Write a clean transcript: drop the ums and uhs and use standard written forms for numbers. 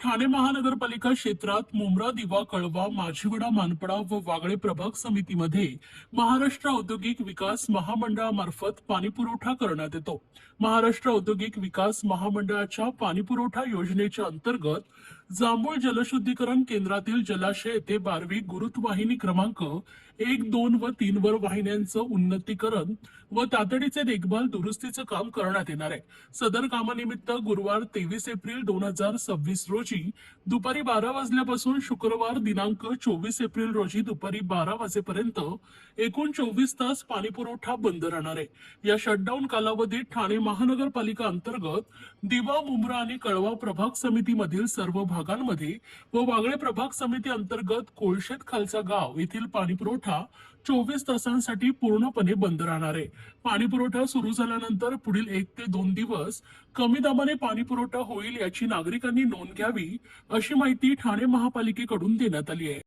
ठाणे महानगरपालिका क्षेत्रात मुंब्रा, दिवा, कळवा, माझीवडा, मानपडा व वागळे प्रभाग समितीमध्ये महाराष्ट्र औद्योगिक विकास महामंडळामार्फत पाणीपुरवठा करण्यात येतो. महाराष्ट्र औद्योगिक विकास महामंडळाच्या पाणीपुरवठा योजनेच्या अंतर्गत जांभूळ जलशुद्धीकरण केंद्रातील जलाशय येथे 12वी गुरुत्वाहिनी क्रमांक 1, 2 व 3 वर वाहिन्यांचं उन्नतीकरण व तातडीचे देखभाल दुरुस्तीचं काम करण्यात येणार आहे. सदर कामानिमित्त गुरुवार 23 एप्रिल 2026 रोजी दुपारी 12 वाजल्यापासून शुक्रवार दिनांक 24 एप्रिल रोजी दुपारी 12 वाजेपर्यंत एकूण 24 तास पाणीपुरवठा बंद राहणार आहे. या शटडाऊन कालावधीत ठाणे महानगरपालिका अंतर्गत दिवा, मुंब्रा आणि कळवा प्रभाग समितीमधील सर्व भागांमध्ये व वागळे प्रभाग समिती अंतर्गत कोळशेत खालचा गाव येथील पाणीपुरवठा 24 तासांसाठी पूर्णपणे बंद राहणार आहे. पाणीपुरवठा सुरू झाल्यानंतर पुढील 1 ते 2 दिवस कमी दाबाने पाणीपुरवठा होईल याची नागरिकांनी नोंद घ्यावी, अशी माहिती ठाणे महापालिकेकडून देण्यात आली आहे.